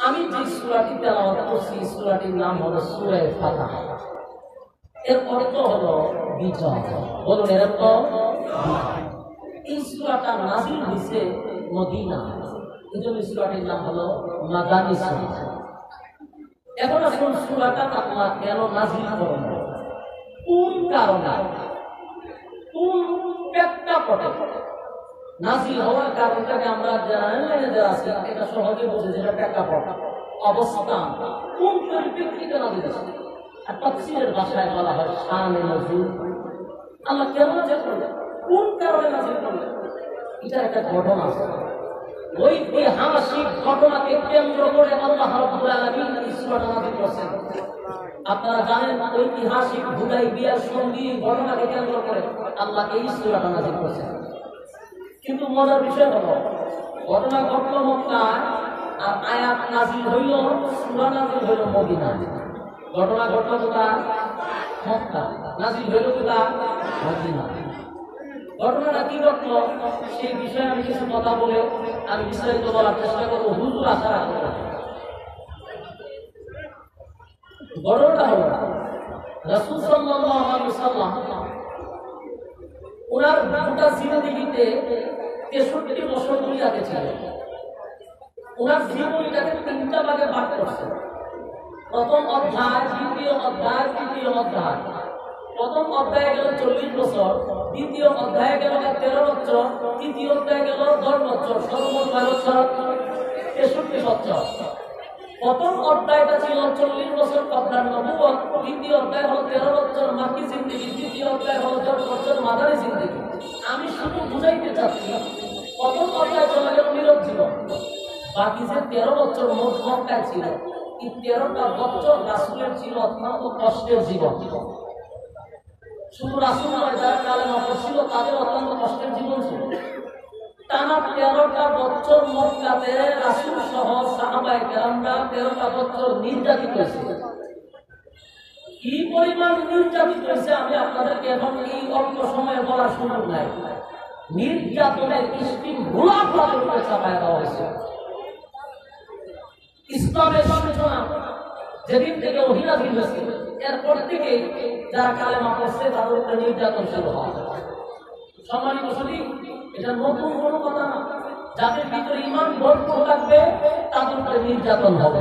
আমি যে সূরাটি তেলাওয়াত করছি সূরাটির নাম হলো সূরা ফাতিহা। এর অর্থ হলো বিজয়। বলুন এর অর্থ বিজয়। এই সূরাটা নাযিল হয়েছে মদিনা, এজন্য সূরাটির নাম হলো মাদানী সূরা। এখন আসুন সূরাটা আল্লাহ কেন নাযিল করলেন, কোন কারণে, কোন প্রেক্ষাপটে নাযিল হওয়ার কারণটাকে আমরা জানলে যে আছে এটা সহজে বুঝে যেটা প্রেক্ষাপট অবস্থান কোন পরিপ্রেক্ষিতে নাযিল হয়েছে। আর তাফসীরের ভাষায় বলা হয় শানে নজুল। আল্লাহ কেন নাযিল করলেন, কোন কারণে নাযিল করলেন, এটা একটা ঘটনা আছে। ওই ঐতিহাসিক ঘটনাকে কেন্দ্র করে আল্লাহ রাব্বুল আলামিন এই সূরাটা নাযিল করেছেন। আপনারা জানেন ঐতিহাসিক হুদাইবিয়ার সন্ধি ঘটনাকে কেন্দ্র করে আল্লাহ এই সূরাটা নাযিল করেছেন। কিন্তু মজার বিষয় হলো ঘটনা ঘটল মক্কায় আর আয়াত নাযিল হইল, সূরা নাযিল হইল মদিনায়। ঘটনা ঘটল কোথায়? মক্কা। নাযিল হইল কোথায়? মদিনায়। ঘটনাটা কি ঘটল সেই বিষয়ে আমি কিছু কথা বলে আমি বিস্তারিত বলার চেষ্টা করবো। হুজুর আসার আগে ঘটনাটা হলো রাসূল সাল্লাল্লাহু আলাইহি ওয়াসাল্লাম ওনার গোটা জিন্দেগিতে 63 বছর দুনিয়াতে ছিলেন। ওনার জীবনীটাকে 3টা ভাগে ভাগ করছেন। প্রথম অধ্যায়, দ্বিতীয় অধ্যায়, তৃতীয় অধ্যায়। প্রথম অধ্যায়ে গেল 40 বছর, দ্বিতীয় অধ্যায়ে গেল 13 বছর, তৃতীয় অধ্যায়ে গেল 10 বছর, সর্বমোট 9 বছর, 63 বছর। প্রথম অধ্যায়টা ছিল 40 বছর কবলার নবুয়ত, দ্বিতীয় অধ্যায় হলো 13 বছর মাক্কি জিন্দেগি, তৃতীয় অধ্যায় হলো 10 বছর মাদানী জিন্দেগি। আমি শুধু বুঝাইতে চাচ্ছি প্রথম অধ্যায় চলে গেল নীরব জীবন, বাকি যে 13 বছর মোট মক্কায় ছিল, এই 13টা বছর রাসূলের ছিল অত্যন্ত কষ্টের জীবন। শুধু রাসূল নয়, যারা কালেমা পড়ছিল তাদের অত্যন্ত কষ্টের জীবন ছিল। টানা 13টা বছর মক্কাতে রাসূল সহ সাহাবায়ে কেরামরা 13টা বছর নির্যাতিত হয়েছিল। কি পরিমাণ নির্যাতিত হয়েছে আমি আপনাদেরকে এখন এই অল্প সময়ে বলার সুযোগ নাই। নির্যাতনের স্টিম ঘোলা ঘোলা করে চাপায় দেওয়া হয়েছে। ইসলামের সূচনা যেদিন থেকে ওহী নাযিল হয়েছে এরপর থেকে যারা কালেমা পড়ছে তাদের উপরে নির্যাতন শুরু হয়। সম্মানিত মুসলিম, এটা নতুন কোনো কথা না। যাদের ভিতরে ঈমান ভরপুর থাকবে তাদের উপরে নির্যাতন হবে।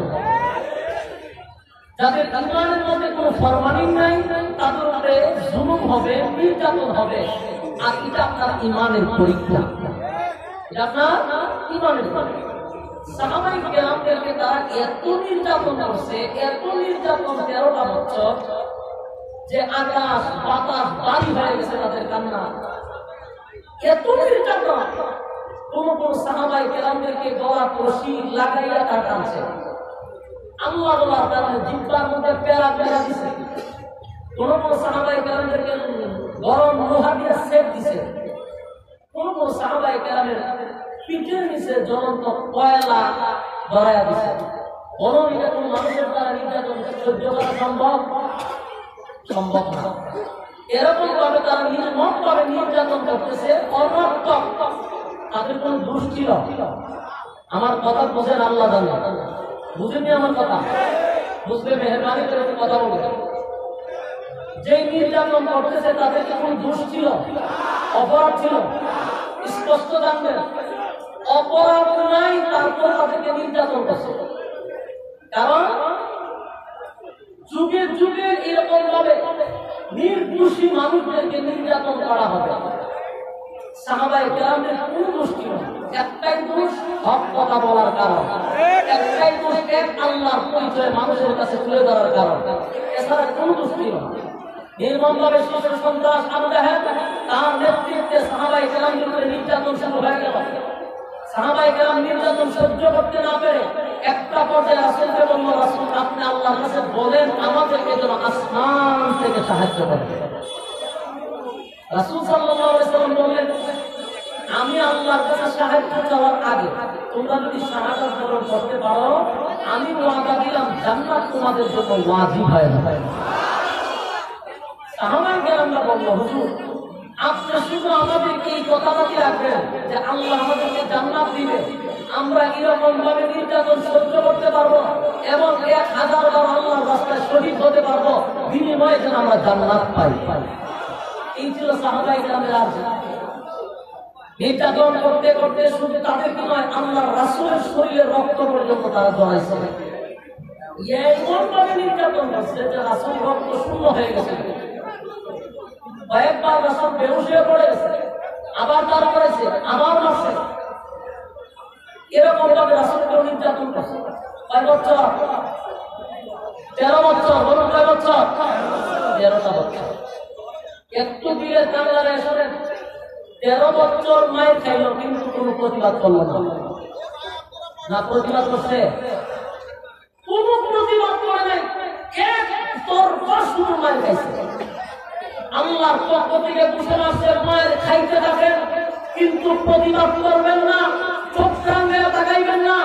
যাদের ঈমানের মধ্যে কোনো ফরমানিং নাই তাদের উপরে জুলুম হবে, নির্যাতন হবে। আর এটা আপনার ঈমানের পরীক্ষা, এটা আপনার ঈমানের পরীক্ষা। সাহাবায়ে কেরামদেরকে তারা এত নির্যাতন করছে, এত নির্যাতন 13টা বছর যে আকাশ বাতাস বাড়ি হয়ে গেছে তাদের কান্না। এত নির্যাতন, কোন কোন সাহাবায়ে কেরামদেরকে গলা রশি লাগাইয়া তার টানছে। আল্লাহ বলার কারণে জিহ্বার মধ্যে পেরা পেরা দিছে। কোন কোন সাহাবায়ে কেরামদেরকে গরম লোহা দিয়ে সেক দিছে। কোন কোন সাহাবায়ে কেরামের পিঠের নিচে জ্বলন্ত কয়লা ধরাইয়া দিছে। বরং এটা কোন মানুষের দ্বারা নির্যাতন সহ্য করা সম্ভব না। এরকম ভাবে তারা নির্মম ভাবে নির্যাতন করতেছে, অনর্থক। তাদের কোন দোষ ছিল? আমার কথা বোঝেন, আল্লাহ জানে। বুঝেননি আমার কথা? বুঝলে মেহেরবানি করে কথা বলবে। যে নির্যাতন করতেছে তাদের কি কোন দোষ ছিল, অপরাধ ছিল? স্পষ্ট জানবেন, অপরাধ নাই, তারপর তাদেরকে নির্যাতন করছে। কারণ যুগে যুগে এরকম ভাবে নির্দোষী মানুষদেরকে নির্যাতন করা হবে। সাহাবায়ে কেরামদের কোন দোষ ছিল? একটাই দোষ, হক কথা বলার কারণ। একটাই দোষ, এক আল্লাহর পরিচয় মানুষের কাছে তুলে ধরার কারণ। এছাড়া কোন দোষ ছিল না। নির্মমভাবে শিশু সন্ত্রাস আবু জাহেল তার নেতৃত্বে সাহাবায়ে কেরামদের উপরে নির্যাতন শুরু হয়ে গেল। সাহাবায়ে কেরাম নির্যাতন সহ্য করতে না পেরে একটা পর্যায়ে রাসূলকে বলল, রাসূল আপনি আল্লাহর কাছে বলেন আমাদেরকে যেন আসমান থেকে সাহায্য করেন। রাসূল সাল্লাল্লাহু আলাইহি ওয়াসাল্লাম বললেন, আমি আল্লাহর কাছে সাহায্য চাওয়ার আগে তোমরা যদি শাহাদাত বরণ করতে পারো আমি ওয়াদা দিলাম জান্নাত তোমাদের জন্য ওয়াজিব হয়ে যাবে। সাহাবায়ে কেরামরা বলল, হুজুর আপনি শুধু আমাদেরকে এই কথাটাই রাখবেন যে আল্লাহ আমাদেরকে জান্নাত দিবে, আমরা এরকম ভাবে নির্যাতন সহ্য করতে রাস্তায় শহীদ হতে পারবো, বিনিময়ে যেন আমরা জান্নাত পাই। এই ছিল সাহাবায়ে কেরামের আরজ। নির্যাতন করতে করতে শুধু তাদেরকে নয়, আল্লাহর রাসূলের শরীরে রক্ত পর্যন্ত তারা জড়াইছে। এমনভাবে নির্যাতন করছে যে রাসূল রক্ত শূন্য হয়ে গেছে। কয়েকবার রাসূল বেহুশ হয়ে পড়ে গেছে, আবার তারা করেছে, আবার মারছে। এরকম ভাবে রাসূলকে নির্যাতন করছে। কয় বছর? 13 বছর। বলুন কয় বছর? 13টা বছর। একটু দিলে কামলার এসে 13 বছর মায়ের খাইল, কিন্তু কোনো প্রতিবাদ করল না। না প্রতিবাদ করছে? কোন প্রতিবাদ করে নাই। এক তরফা শুধু মায়ের খাইছে। আল্লাহর পক্ষ থেকে ঘোষণা আসছে, মায়ের খাইতে থাকেন, কিন্তু প্রতিবাদ করবেন না, চোখ রাঙে তাকাইবেন না,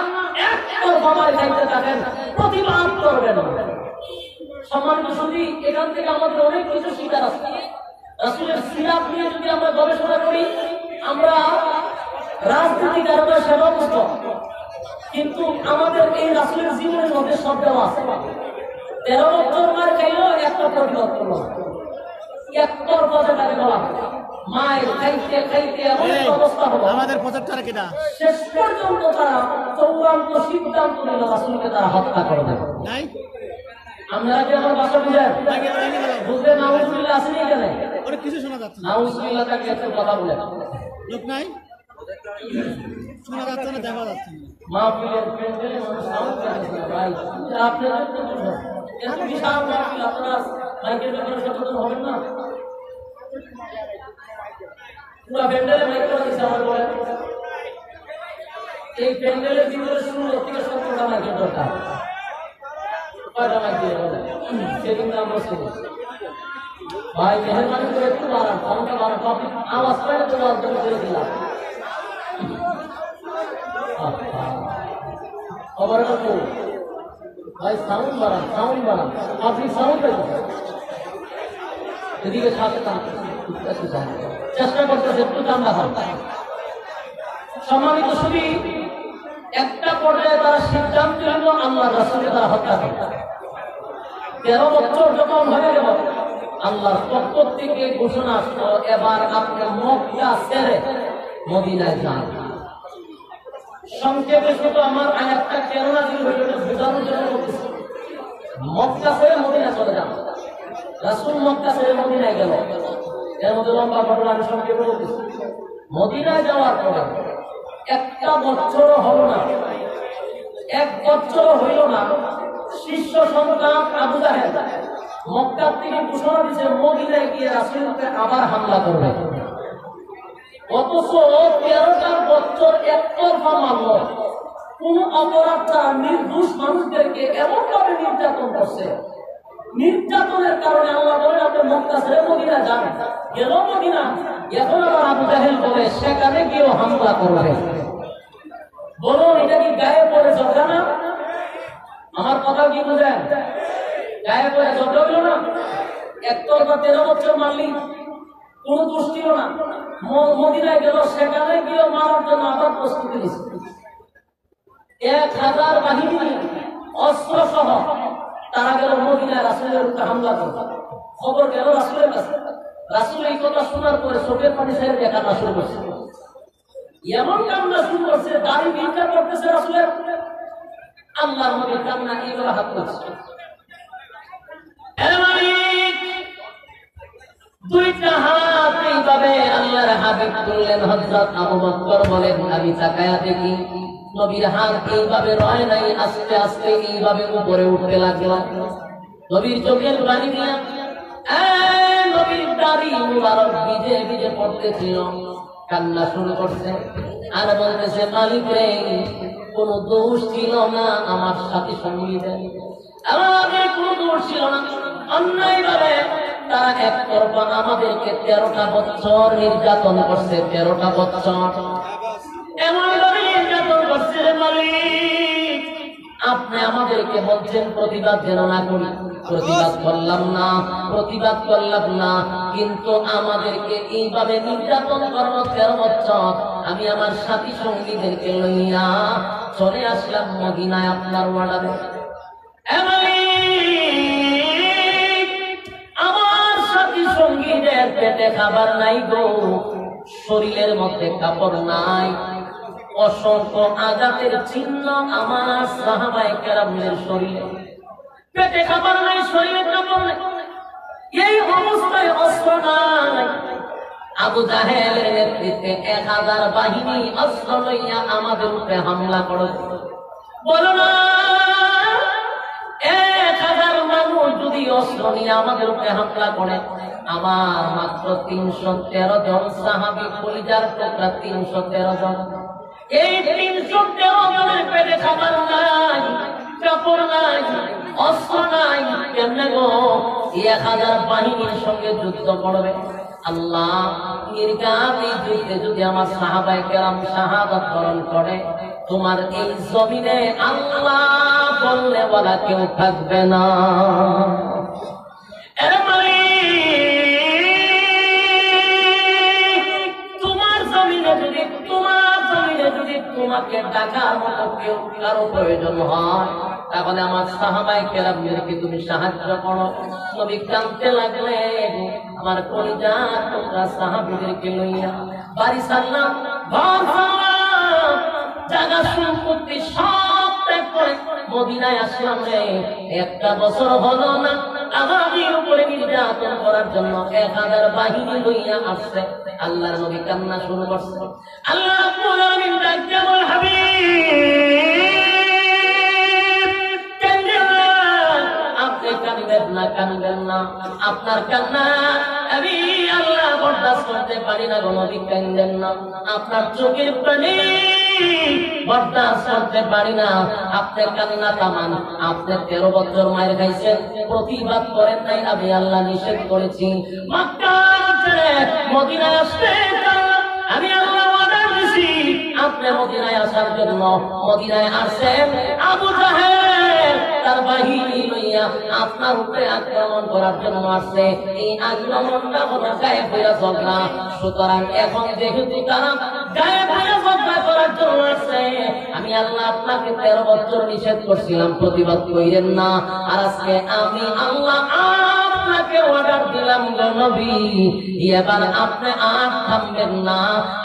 এক তরফা মায়ের খাইতে থাকেন, প্রতিবাদ করবেন না। সম্মানিত সুধী, এখান থেকে আমাদের অনেক কিছু শিকার আছে। রাসূলের সিরাত নিয়ে যদি আমরা গবেষণা করি, আমরা রাজনীতি কারণে সেবা করব, কিন্তু আমাদের এই রাসূলের জীবনের মধ্যে সব দেওয়া আছে। 13 বছর মার খাইল, একটা প্রতিবাদ করল, একতরফা যেটাকে বলা মায়ের খাইতে খাইতে এমন অবস্থা হলো, আমাদের প্রচারটা কিনা শেষ পর্যন্ত তারা চূড়ান্ত সিদ্ধান্ত নিল রাসূলকে তারা হত্যা করবে। নাই আপনারা কি আমার ভাষা বুঝেন? বুঝলে নাউজুবিল্লাহ আসেনি কেন? অনেক কিছু শোনা যাচ্ছে। নাউজুবিল্লাহ তাকে একটু কথা বলে লোক নাই, শোনা যাচ্ছে না, দেখা যাচ্ছে না। মাহফিলের প্যান্ডেলে মানুষ সাউন্ড করে ভাই, আপনারা তো এত বিশাল মাহফিল, আপনারা মাইকের ব্যাপারে সচেতন হবেন না? পুরো প্যান্ডেলে মাইক করে দিচ্ছে আমার বলে। এই প্যান্ডেলের ভিতরে শুরু থেকে 70টা মাইকের দরকার। কয়টা মাইক দিয়ে বলে সেদিন দাম বসে ভাই, মেহরবানি করে একটু বাড়ান, সাউন্ডটা বাড়ান, টপিক আওয়াজ পায় না তো করে দিলাম। খবর তো ভাই, সাউন্ড বাড়ান, সাউন্ড বাড়ান, আপনি সাউন্ড পেয়েছেন এদিকে সাথে চেষ্টা করতেছে একটু দাম রাখান। সম্মানিত সুধী, একটা পর্যায়ে তারা সিদ্ধান্ত নিল আল্লাহর রাসূলকে তারা হত্যা করবে। 13 বছর যখন হয়ে গেল, আল্লাহর পক্ষ থেকে ঘোষণা আসলো, এবার আপনি মক্কা ছেড়ে মদিনায় যান। সংক্ষেপে শুধু আমার আয়াতটা কেন নাযিল হলো বোঝানোর জন্য বলতেছি। মক্কা ছেড়ে মদিনায় চলে যান। রাসূল মক্কা ছেড়ে মদিনায় গেল। এর মধ্যে লম্বা ঘটনা আমি সংক্ষেপে বলতেছি। মদিনায় যাওয়ার পরে একটা বছর হলো না, 1 বছর হইল না, শিষ্য সন্তান আবু জাহেল মক্কা থেকে ঘোষণা দিয়েছে মদিনায় গিয়ে রাসূলকে আবার হামলা করবে। অথচ 13টা বছর একতরফা মানল, কোন অপরাধ ছাড়া নির্দোষ মানুষদেরকে এমন ভাবে নির্যাতন করছে। নির্যাতনের কারণে আল্লাহ বলেন আপনি মক্কা ছেড়ে মদিনা যান। গেল মদিনা, এখন আবার আবু জাহেল বলে সেখানে গিয়েও হামলা করবে। বলুন এটা কি গায়ে পড়ে ঝগড়া না? আমার কথা কি বুঝেন? গায়ে পড়ে ঝগড়া হইল না? একতরফা 13 বছর মারলি, কোন দোষ ছিল না। মদিনায় গেল, সেখানে গিয়ে মারার জন্য আবার প্রস্তুতি নিচ্ছে। 1000 বাহিনী অস্ত্র সহ তারা গেল মদিনায় রাসূলের উপরে হামলা করবে। খবর গেল রাসূলের কাছে। রাসূল এই কথা শোনার পরে চোখের পানি ছেড়ে কান্না শুরু করছে। এমন কান্না শুরু করছে, দাড়ি ভিক্ষা করতেছে রাসূলের। আল্লাহর নবী কান্না এইভাবে হাত করছে, দুইটা হাত এইভাবে আল্লাহর হাবিব তুললেন। হযরত আবু বকর বলেন আমি তাকায়া দেখি নবীর হাত এইভাবে রয় নাই, আস্তে আস্তে এইভাবে উপরে উঠতে লাগলো। নবীর চোখের পানি দিয়া নবীর দাড়ি মুবারক ভিজে ভিজে পড়তেছিল। কান্না শুরু করছে আর বলতেছে মালিক রে, কোন দোষ ছিল না আমার সাথে সঙ্গীদের, আমাদের কোন দোষ ছিল না। অন্যায় ভাবে তারা একতরফা আমাদেরকে 13টা বছর নির্যাতন করছে। 13টা বছর এমন ভাবে নির্যাতন করছে মালিক, আপনি আমাদেরকে বলছেন প্রতিবাদ যেন না করি। প্রতিবাদ করলাম না, প্রতিবাদ করলাম না, কিন্তু আমাদেরকে এইভাবে নির্যাতন করলো 13 বছর। আমি আমার সাথী সঙ্গীদেরকে লইয়া চলে আসলাম মদিনায় আপনার ওয়ার্ডারে। পেটে খাবার নাই গো, শরীরের মধ্যে কাপড় নাই, অসংখ্য আঘাতের চিহ্ন আমার সাহাবায়ে কেরামের শরীরে। পেটে খাবার নাই, শরীরে কাপড় নাই, এই অবস্থায় অস্ত্র নাই। আবু জাহেলের নেতৃত্বে 1000 বাহিনী অস্ত্র লইয়া আমাদের উপরে হামলা করে। বলো না 1000 মানুষ যদি অস্ত্র নিয়ে আমাদের উপরে হামলা করে, আমার মাত্র 313 জন সাহাবী, কলিজার টুকরা 313 জন। এই 313 জনের পেটে খাবার নাই, কাপড় নাই, অস্ত্র নাই, কেমনে গো 1000 বাহিনীর সঙ্গে যুদ্ধ করবে? আল্লাহ নির্ঘাত যুদ্ধে যদি আমার সাহাবায়ে কেরাম শাহাদাত বরণ করে, তোমার এই জমিনে আল্লাহ বললে বলা কেউ থাকবে না। তোমার জমিনে যদি তোমাকে ডাকার মতো কেউ কারো প্রয়োজন হয়, তাহলে আমার সাহাবায়ে কেরামদেরকে তুমি সাহায্য করো। নবী কাঁদতে লাগলেন, আমার কলিজার টুকরা সাহাবীদেরকে লইয়া বাড়ি ছাড়লাম, ঘর ছাড়লাম, জায়গা সম্পত্তি সব ত্যাগ করে মদিনায় আসলাম রে। 1 বছর হলো না আমাদের উপরে নির্যাতন করার জন্য 1000 বাহিনী লইয়া আসছে। আল্লাহর নবী কান্না শুরু করছে। আল্লাহ রাব্বুল আলামিন ডাকতে বল, হাবিব আপনি কাঁদবেন না, আপনার কান্না আমি আল্লাহ বরদাস্ত করতে পারি না। নবী কাঁদেন না, আপনার চোখের পানি বরদাস্ত করতে পারি না, আপনি কান্না থামান। আপনি 13 বছর মায়ের খাইছেন, প্রতিবাদ করেন নাই, আমি আল্লাহ নিষেধ করেছি। মক্কা ছেড়ে মদিনায় আসতে আমি আল্লাহ ওয়াদা দিয়েছি, আপনি মদিনায় আসার জন্য। মদিনায় আসেন, আবু জাহেল তার বাহিনী লইয়া আপনার উপরে আক্রমণ করার জন্য আসছে। এই আক্রমণটা হলো গায়ে ফেরা ঝগড়া। সুতরাং এখন যেহেতু তারা গায়ে ফেরা ঝগড়া করার জন্য আসছে, আমি আল্লাহ আপনাকে 13 বছর নিষেধ করছিলাম, প্রতিবাদ কইরেন না। আর আজকে আমি আল্লাহ আপনাকে অর্ডার দিলাম গো নবী, এবার আপনি আর থামবেন না,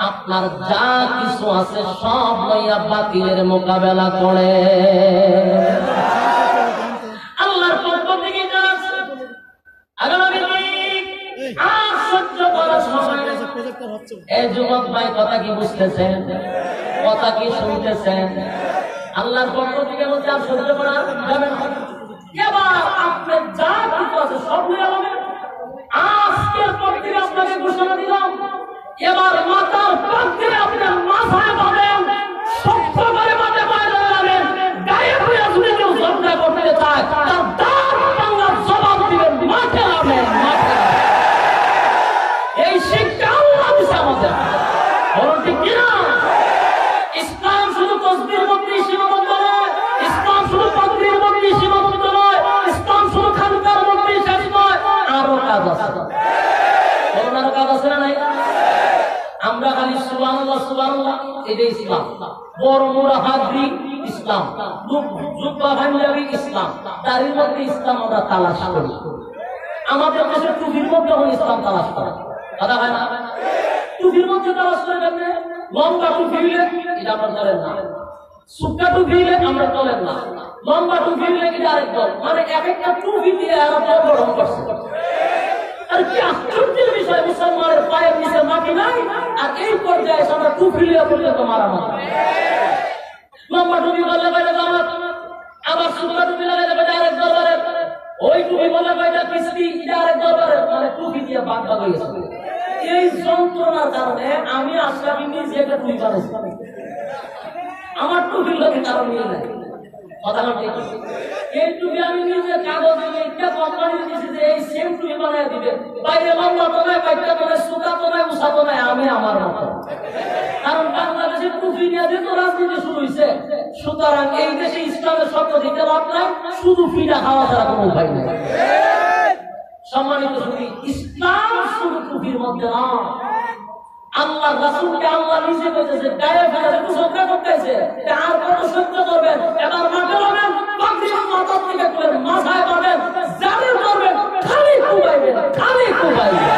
আপনার যা কিছু আছে সব লইয়া বাতিলের মোকাবেলা করে। আল্লাহর পক্ষ থেকে জানাচ্ছে আগামী আর সহ্য করার সময় নেই। এই যুবক ভাই কথা কি বুঝতেছেন? কথা কি শুনতেছেন? আল্লাহর পক্ষ থেকে বলছে আর সহ্য করা যাবে না। এবার আপনি যা কিছু আছে সব নিয়ে যাবেন। আজকের পর থেকে আপনাকে ঘোষণা দিলাম, এবার মাথার পাক দিয়ে আপনার মাথায় পাবেন, শক্ত করে মাঠে বাইরে যাবেন, গায়ে হয়ে যদি কেউ ঝগড়া করতে চায় তার দাঁত ভাঙার জবাব দিবেন, মাঠে নামেন, মাঠে। এই শিক্ষা আল্লাহ দিছে আমাদের, বলুন ঠিক কিনা? ইসলাম শুধু তসবির মধ্যে সীমাবদ্ধ নয়, ইসলাম শুধু তাকবীরের মধ্যে সীমাবদ্ধ নয়, ইসলাম শুধু খানকার মধ্যে শেষ নয়, আরো কাজ আছে। বলুন আরো কাজ আছে না নাই? আমরা খালি সুবহানাল্লাহ সুবহানাল্লাহ এটাই ইসলাম। বড় মোড়া হাজরি ইসলাম, জুব্বা পাঞ্জাবি ইসলাম, দাড়ির মধ্যে ইসলাম আমরা তালাশ করি। আমাদের দেশে টুপির মধ্যে ইসলাম তালাশ করে, কথা হয় না? টুপির মধ্যে তালাশ করে কেমনে? লম্বা টুপি হইলে এটা আমরা ধরেন না, সুক্কা টুপি হইলে আমরা চলেন না, লম্বা টুপি হইলে এটা আরেক দল। মানে এক একটা টুপি দিয়ে আর গঠন করছে। আর কি আশ্চর্যের বিষয়, মুসলমানের পায়ের নিচে মাটি নাই, আর এই পর্যায়ে আমরা টুপি লিয়ে পর্যন্ত মারামারি। লম্বা টুপি বললে বাইরে জামাত, আবার সুক্কা টুপি লাগাইলে বাইরে আরেক দরবারে, ওই টুপি বললে বাইরে কিস্তি, এটা আরেক দরবারে। মানে টুপি দিয়ে ভাগ ভাগ হয়ে গেছে। এই যন্ত্রণার কারণে আমি আশরাফি নিজে একটা টুপি বানাইছি, আমার টুপির লোকে কারণ নিয়ে নেয়। কথা বলতে এই টুপি আমি নিজে কাগজে একটা কোম্পানি দিয়েছি যে এই সেম টুপি বানিয়ে দিবে, বাইরে লম্বা তো নয়, বাইরটা তো নয়, সুতা তো নয়, উষা তো নয়, আমি আমার মতো। কারণ বাংলাদেশের টুপি নিয়ে যেহেতু রাজনীতি শুরু হয়েছে, সুতরাং এই দেশে ইসলামের শব্দ দিতে লাভ নাই, শুধু ফিটা খাওয়া ছাড়া কোনো উপায় নেই। সম্মানিত শুধু ইসলাম শুধু টুপির মধ্যে না, আল্লাহ রাসূলকে আল্লাহ নিজে বলেছে গায়ে ফেলে একটু ঝগড়া করতেছে, আর কত সহ্য করবেন? এবার মাঠে যাবেন, পাগড়ি মাথা থেকে তুলে মাথায় পাবেন, জানে করবেন, খালি কুবাইবেন, খালি কুবাইবেন।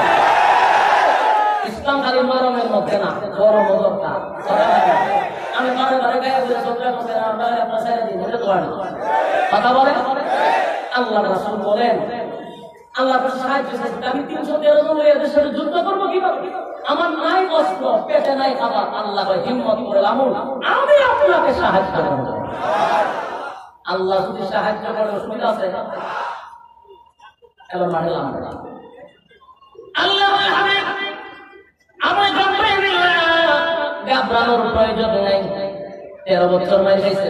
একটা ছেড়ে দিন, এটা তো কথা বলে। আল্লাহ রাসূল বলেন আল্লাহ সাহায্য চাইছে, আমি 313 জন এদের সাথে যুদ্ধ করবো কিভাবে? আমার নাই অস্ত্র, পেটে নাই খাবার। আল্লাহ হিম্মত করে আমল, আমি আপনাকে সাহায্য করবো। আল্লাহ যদি সাহায্য করে অসুবিধা আছে? এবার মানে আল্লাহ আমার ঘাবড়ানোর প্রয়োজন নেই। 13 বছর মাই খাইছে,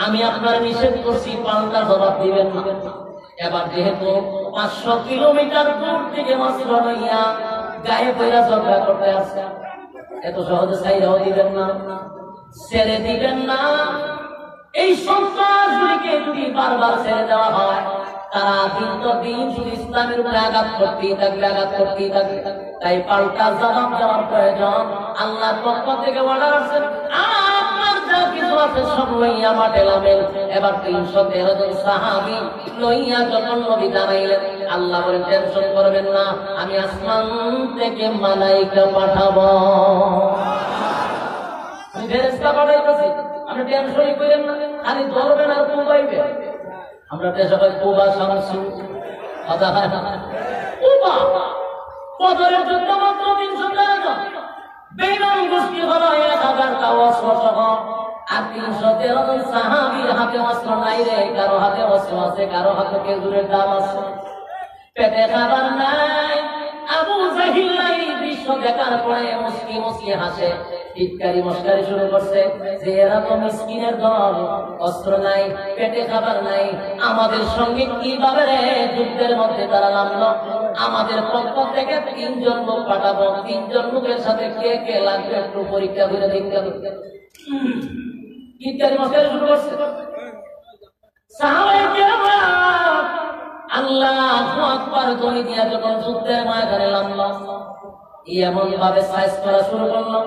আমি আপনার নিষেধ করছি, পাল্টা জবাব দিবেন না। এবার যেহেতু 500 কিলোমিটার দূর থেকে অস্ত্র লইয়া গায়ে পয়লা ঝগড়া করতে আসছে, এত সহজে ছাইরাও দিবেন না, ছেড়ে দিবেন না। এই সন্ত্রাসগুলিকে যদি বারবার ছেড়ে দেওয়া হয়, তারা দিন তো দিন শুধু ইসলামের উপরে আঘাত করতেই থাকবে, আঘাত করতেই থাকবে। তাই পাল্টা জবাব দেওয়ার প্রয়োজন। আল্লাহর পক্ষ থেকে অর্ডার আসছে, আপনার যা কিছু আছে সব লইয়া মাঠে নামেন। এবার 313 জন সাহাবী লইয়া যখন নবী দাঁড়াইলেন, আল্লাহ বলেন টেনশন করবেন না, আমি আসমান থেকে মালাইকা পাঠাবো। আমি ফেরেশতা পাঠাইতেছি, আপনি টেনশনই করেন না, খালি ধরবেন আর কুবাইবেন। আমরা সবাই কুবা শামসু কথা হয় না, কুবা বদরের যুদ্ধ মাত্র 313 জন, বেঈমান গোষ্ঠী হলো 1000টা অস্ত্র সহ, আর 313 জন সাহাবীর হাতে অস্ত্র নাই রে। কারো হাতে অস্ত্র আছে, কারো হাতে খেজুরের ডাল আছে, পেটে খাবার নাই। আবু জাহিল এই দৃশ্য দেখার পরে মুস্কি মুস্কি হাসে, টিটকারি মস্কারি শুরু করছে যে এরা তো মিসকিনের দল, অস্ত্র নাই, পেটে খাবার নাই, আমাদের সঙ্গে কিভাবে রে যুদ্ধের মধ্যে তারা নামলো? আমাদের পক্ষ থেকে 3 জন লোক পাঠাবো, 3 জন লোকের সাথে কে কে লাগবে একটু পরীক্ষা করে দেখতে হবে। টিটকারি মস্কারি শুরু করছে। সাহাবায়ে কেরাম আল্লাহু আকবার ধ্বনি দিয়া যখন যুদ্ধের ময়দানে নামলো, এমন ভাবে সাইজ করা শুরু করলো,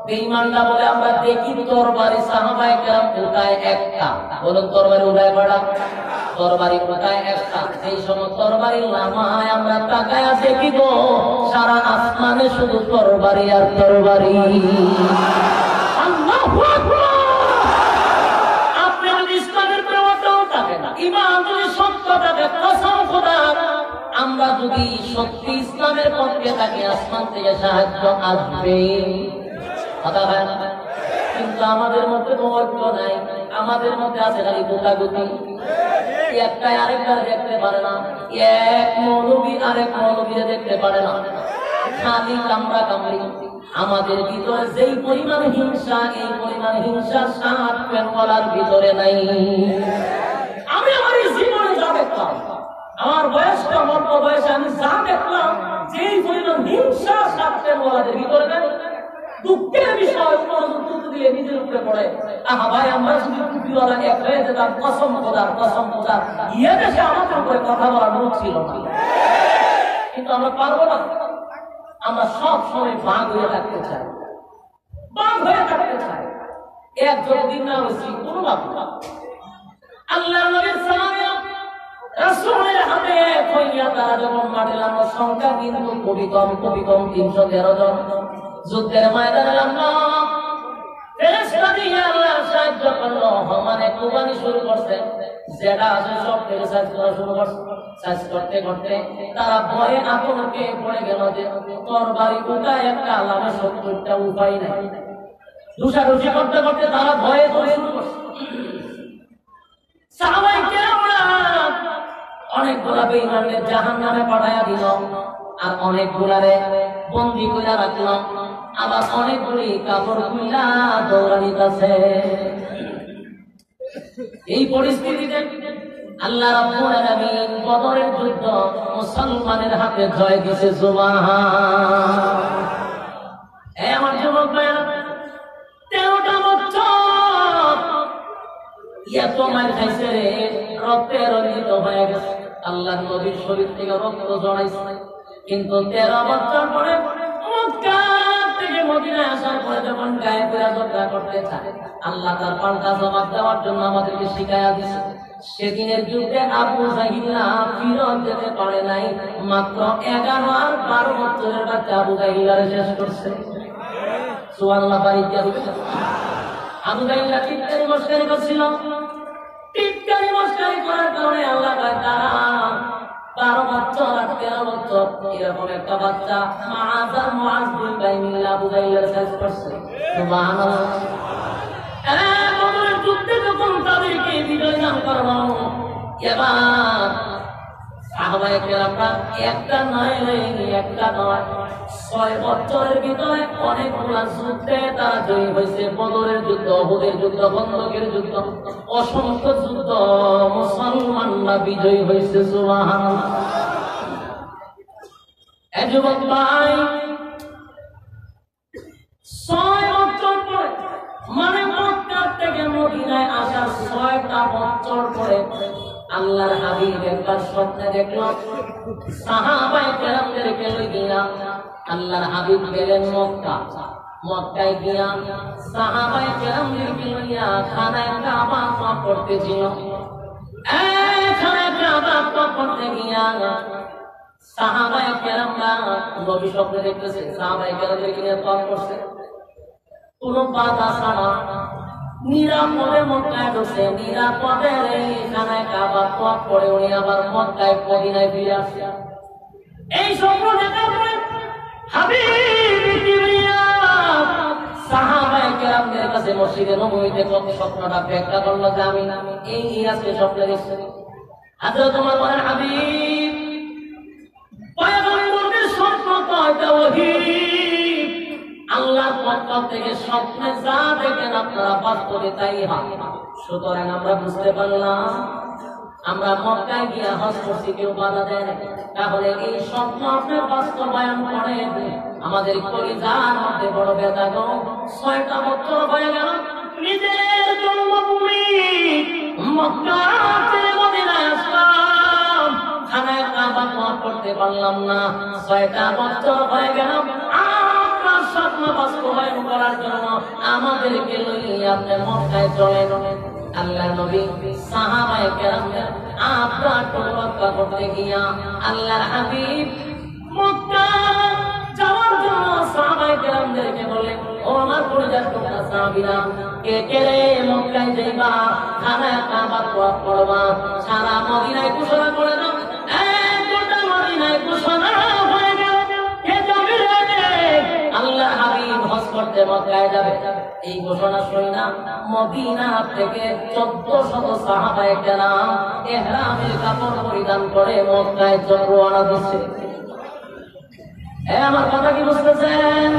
বেঈমানরা বলে আমরা দেখি তরবারি সাহাবায়ে কেরাম উঠায় একটা, বলুন তরবারি উঠায় কয়টা? তরবারি উঠায় একটা। সেই সময় তরবারি নামায় আমরা তাকায়া দেখি গো, সারা আসমানে শুধু তরবারি আর তরবারি। আল্লাহু আকবার। আপনি যদি ইসলামের প্রেমটাও থাকে না, ঈমান যদি সত্য থাকে, কসম খোদার, আমরা যদি সত্যি ইসলামের পক্ষে থাকি, আসমান থেকে সাহায্য আসবে। কথা হয় না? কিন্তু আমাদের মধ্যে তো ঐক্য নাই, আমাদের মধ্যে আছে খালি গোটাগুটি। একটাই আরেকটা দেখতে পারে না, এক মৌলবী আরেক মৌলবীরে দেখতে পারে না, খালি কামড়া কামড়ি। আমাদের ভিতরে যেই পরিমাণ হিংসা, এই পরিমাণ হিংসা 7 পেনওয়ালার ভিতরে নাই। আমি আমার জীবনে যা দেখলাম, আমার বয়সটা অল্প বয়সে আমি যা দেখলাম, যেই পরিমাণ হিংসা 7 পেনওয়ালাদের ভিতরে নাই। দুঃখের বিষয় টুপি দিয়ে নিজের উপরে পড়ে। আহা ভাই, আমরা শুধু টুপিওয়ালা এক হয়ে যেতাম, কসম খোদার কসম খোদার, ইয়ে দেশে আমাদের উপরে কথা বলার মুখ ছিল না। কিন্তু আমরা পারবো না, আমরা সব সময় ভাগ হয়ে থাকতে চাই, ভাগ হয়ে থাকতে চাই। একজন দিন না হয়েছি কোনো বাবা আল্লাহ নবীর সালামে রাসূলের হাতে কইয়া তারা যখন মাঠে নামলো, সংখ্যা কিন্তু খুবই কম, খুবই কম, 313 জন। যুদ্ধের ময়দানে নামলো, ফেরেশতা দিয়ে আল্লাহ সাহায্য করলো, মানে কুরবানি শুরু করছে, যেটা আছে সব থেকে সাহায্য করা শুরু করছে। সাহায্য করতে করতে তারা ভয়ে আতঙ্কে পড়ে গেল যে তরবারি উঠায় একটা আল্লাহর 70টা উপায় নাই। দুষাদুষি করতে করতে তারা ভয়ে শুরু করছে। সাহাবায়ে কেরামরা অনেকগুলা বেঈমানদের জাহান্নামে পাঠায়া দিল, আর অনেকগুলারে বন্দী কইরা রাখলাম, আবার অনেকগুলি কাপড় খুইলা দৌড়ানিতেছে। এই পরিস্থিতিতে আল্লাহ রাব্বুল আলামিন বদরের যুদ্ধ মুসলমানের হাতে জয় দিয়েছে। সুবহান। এই আমার যুবক ভাইরা, 13টা বছর এত মার খাইছে রে, রক্তে রঞ্জিত হয়ে গেছে, আল্লাহর নবীর শরীর থেকে রক্ত জড়াইছে। কিন্তু 13 বছর পরে মক্কা থেকে মদিনায় আসার পরে যখন গায়ে পয়লা ঝগড়া করতে চায়, আল্লাহ তার পাল্টা জবাব দেওয়ার জন্য আমাদেরকে শিখাইয়া দিয়েছে। সেদিনের যুদ্ধে আবু জাহিলা ফিরত যেতে পারে নাই, মাত্র 11 আর 12 বছরের বাচ্চা আবু জাহিলারে শেষ করছে। সুবহানাল্লাহ। বাড়ি দিয়া আবু জাহেল টিটকারি মস্কারি করছিল। টিটকারি মস্কারি করার কারণে আল্লাহ কয় তারা 12 বছর আর 13 বছর এরকম একটা বাচ্চা মুআজ আর মুআজ দুই ভাই মিলে আবু জাহেলের কাজ করছে। সুবহানাল্লাহ। বদরের যুদ্ধে যখন তাদেরকে বিজয় দান করবো, এবার সাহাবায়ে কেরামরা একটা নয়, 6 বছরের ভিতরে অনেকগুলা যুদ্ধে তারা জয়ী হয়েছে। বদরের যুদ্ধ, উহুদের যুদ্ধ, খন্দকের যুদ্ধ, অসংখ্য যুদ্ধ মুসলমানরা বিজয়ী হয়েছে। সুবহানাল্লাহ। এই যুবক ভাই, 6 বছর পরে, মানে মক্কা থেকে মদিনায় আসার 6টা বছর পরে আল্লাহর হাবিব একবার স্বপ্নে দেখল সাহাবায়ে কেরামদেরকে লইয়া আল্লাহর হাবিব গেলেন মক্কায় গিয়া সাহাবায়ে কেরামদেরকে লইয়া খানায় কাবা তওয়াফ করতেছিল। খানায় কাবা তওয়াফ করতে গিয়া সাহাবায়ে কেরামরা নবী স্বপ্নে দেখতেছে সাহাবায়ে কেরামদেরকে নিয়ে তওয়াফ করছে, কোনো বাধা ছাড়া নিরাপদে মক্কায় ঢুকছে। নিরাপদে খানায় কাবা তওয়াফ করে উনি আবার মক্কায় মদিনায় ফিরে আসছে। এই স্বপ্ন দেখার পরে হাবিব সাহাবায়ে কেরামদের কাছে মসজিদে নববীতে স্বপ্নটা ব্যাখ্যা করলো যে আমি এই আজকে স্বপ্নে দেখছি। হযরত ওমর বলেন হাবিব, পয়গম্বরের স্বপ্ন তো এটা ওহী, আল্লাহর পক্ষ থেকে স্বপ্নে যা দেখেন আপনারা বাস্তবে তাই হয়। সুতরাং আমরা বুঝতে পারলাম আমরা মক্কায় গিয়া হজ করছি, কেউ বাধা দেয় না। তাহলে এই স্বপ্ন আপনি বাস্তবায়ন করেন, আমাদের কলিজার মধ্যে বড় ব্যথা গো। 6টা বছর হয়ে গেল নিজের জন্মভূমি মক্কা ছেড়ে মদিনায় আসলাম, খানায় কাবা তওয়াফ করতে পারলাম না। 6টা বছর হয়ে গেল আপনার স্বপ্ন বাস্তবায়ন করার জন্য আমাদেরকে লইয়া আপনি মক্কায় চলেন। আল্লাহ নবী সাহাবায়ে কেরামদের আপনার রক্ষা করতে গিয়া আল্লাহর হাবিব মক্কা যাওয়ার জন্য সাহাবায়ে কেরামদেরকে বললেন, ও আমার পরিবার তোমরা সাহাবীরা, কে কে রে মক্কায় যাইবা, খানায় কাবা তওয়াফ করবা, সারা মদিনায় ঘোষণা করে দাও। গোটা মদিনায় ঘোষণা হয়ে গেল, কে যাবে রে? আল্লাহর হাবিব হজ করতে মক্কায় যাবে। এই ঘোষণা শুনে না মদিনা থেকে 1400 সাহাবায়ে কেরাম ইহরামের কাপড় পরিধান করে মক্কায় রওনা দিচ্ছে। আমার কথা কি বুঝতেছেন?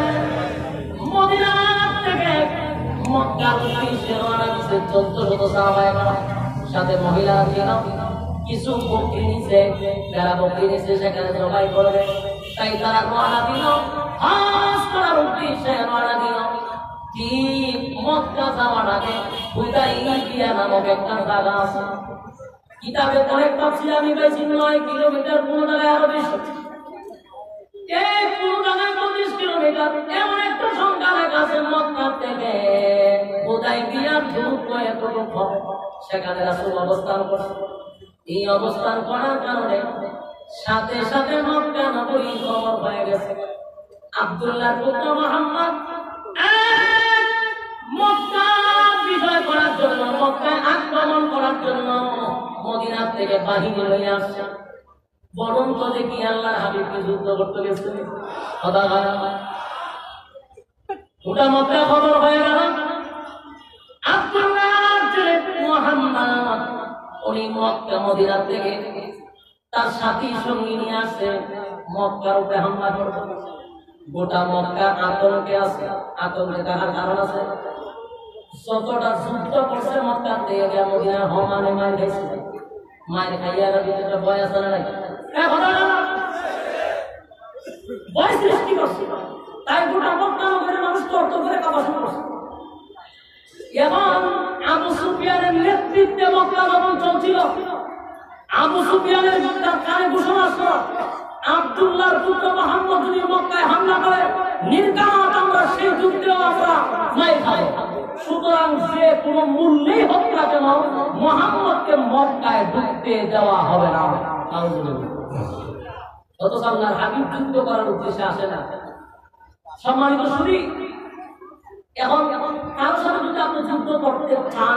মদিনা থেকে মক্কার উদ্দেশ্যে রওনা দিচ্ছে 1400 সাহাবায়ে কেরাম, সাথে মহিলারা ছিল। কিছু বকরি নিচে, যারা বকরি নিচে সেখানে জবাই করবে, তাই তারা রওনা দিল, হজ করার উদ্দেশ্যে রওনা দিল। ঠিক মক্কা যাওয়ার আগে হুদাইবিয়া নামক একটা জায়গা আছে, কিতাবে অনেক তাফসীর আমি পেয়েছি 9 কিলোমিটার, কোন জায়গায় আরো বেশি, এই কোন জায়গায় 25 কিলোমিটার, এমন একটা সংখ্যা লেখা আছে। মক্কা থেকে হুদাইবিয়ার দূরত্ব এতটুকু, সেখানে রাসূল অবস্থান করছে। এই অবস্থান করার কারণে সাথে সাথে মক্কা নগরী খবর হয়ে গেছে। আব্দুল্লাহর পুত্র মুহাম্মদ মক্কা বিজয় করার জন্য, মক্কায় আক্রমণ করার জন্য মদিনা থেকে বাহিনী হয়ে আসছে। বরং তো দেখি আল্লাহর হাবিবকে যুদ্ধ করতে গেছে। ওটা মক্কা খবর হয়ে গেল। আব্দুল্লাহর ছেলে মুহাম্মদ উনি মক্কা মদিনা থেকে তার সাথী সঙ্গী নিয়ে আসছে, মক্কার উপরে হামলা করতে। গোটা মক্কা আতঙ্কে আছে, আতঙ্কে থাকার কারণ আছে। যতটা যুদ্ধ করছে মক্কা থেকে গিয়ে মদিনা হমানে মার খাইছে, মায়ের খাইয়া ভিতরে ভয় আছে না নাই? ভয় সৃষ্টি করছে, তাই গোটা মক্কা নগরের মানুষ তর্ক করে কাঁপা শুরু করছে। এখন আবু সুফিয়ানের নেতৃত্বে মক্কা যখন চলছিল, আবু সুফিয়ানের কানে ঘোষণা আসলো আব্দুল্লাহর পুত্র মুহাম্মদ যদি মক্কায় হামলা করে, নির্ঘাত আমরা সেই যুদ্ধেও আমরা মাই খাবো। সুতরাং যে কোনো মূল্যেই হোক না কেন মুহাম্মদকে মক্কায় ঢুকতে দেওয়া হবে না। অথচ আল্লাহর হাবিব যুদ্ধ করার উদ্দেশ্যে আসে না। সম্মানিত শুনি, এখন কারোর সাথে যদি আপনি যুদ্ধ করতে চান